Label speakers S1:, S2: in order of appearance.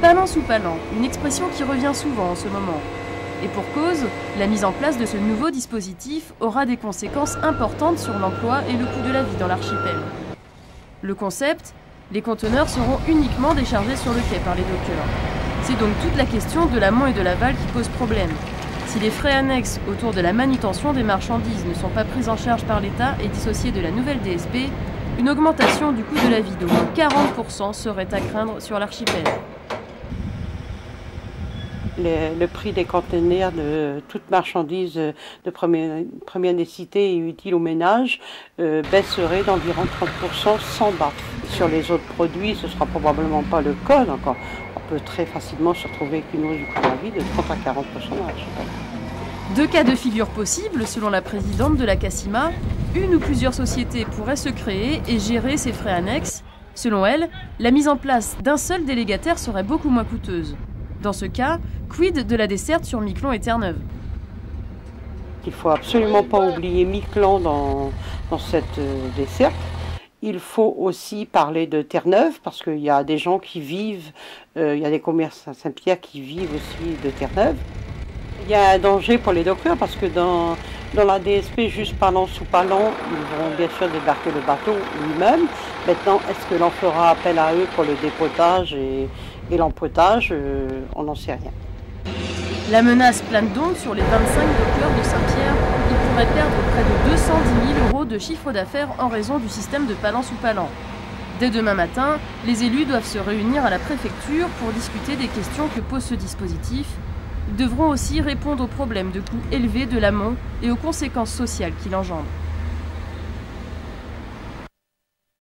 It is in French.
S1: Palans sous Palans, une expression qui revient souvent en ce moment. Et pour cause, la mise en place de ce nouveau dispositif aura des conséquences importantes sur l'emploi et le coût de la vie dans l'archipel. Le concept, les conteneurs seront uniquement déchargés sur le quai par les dockers. C'est donc toute la question de l'amont et de l'aval qui pose problème. Si les frais annexes autour de la manutention des marchandises ne sont pas pris en charge par l'État et dissociés de la nouvelle DSP, une augmentation du coût de la vie d'au moins 40% serait à craindre sur l'archipel.
S2: Le prix des conteneurs de toute marchandise de première nécessité et utile au ménage baisserait d'environ 30% sans bas. Sur les autres produits, ce ne sera probablement pas le cas. Donc on peut très facilement se retrouver avec une hausse du coût de la vie de 30 à 40% dans l'archipel.
S1: Deux cas de figure possibles, selon la présidente de la CACIMA. Une ou plusieurs sociétés pourraient se créer et gérer ces frais annexes. Selon elle, la mise en place d'un seul délégataire serait beaucoup moins coûteuse. Dans ce cas, quid de la desserte sur Miquelon et Terre-Neuve?
S2: Il ne faut absolument pas oublier Miquelon dans cette desserte. Il faut aussi parler de Terre-Neuve parce qu'il y a des gens qui vivent, il y a des commerces à Saint-Pierre qui vivent aussi de Terre-Neuve. Il y a un danger pour les dockers parce que dans la DSP, juste Palans sous Palans, ils vont bien sûr débarquer le bateau lui-même. Maintenant, est-ce que l'on fera appel à eux pour le dépotage et l'empotage? On n'en sait rien.
S1: La menace plane donc sur les 25 dockers de Saint-Pierre. Ils pourraient perdre près de 210 000 € de chiffre d'affaires en raison du système de Palans sous Palans. Dès demain matin, les élus doivent se réunir à la préfecture pour discuter des questions que pose ce dispositif. Ils devront aussi répondre aux problèmes de coûts élevés de l'amont et aux conséquences sociales qu'il engendre.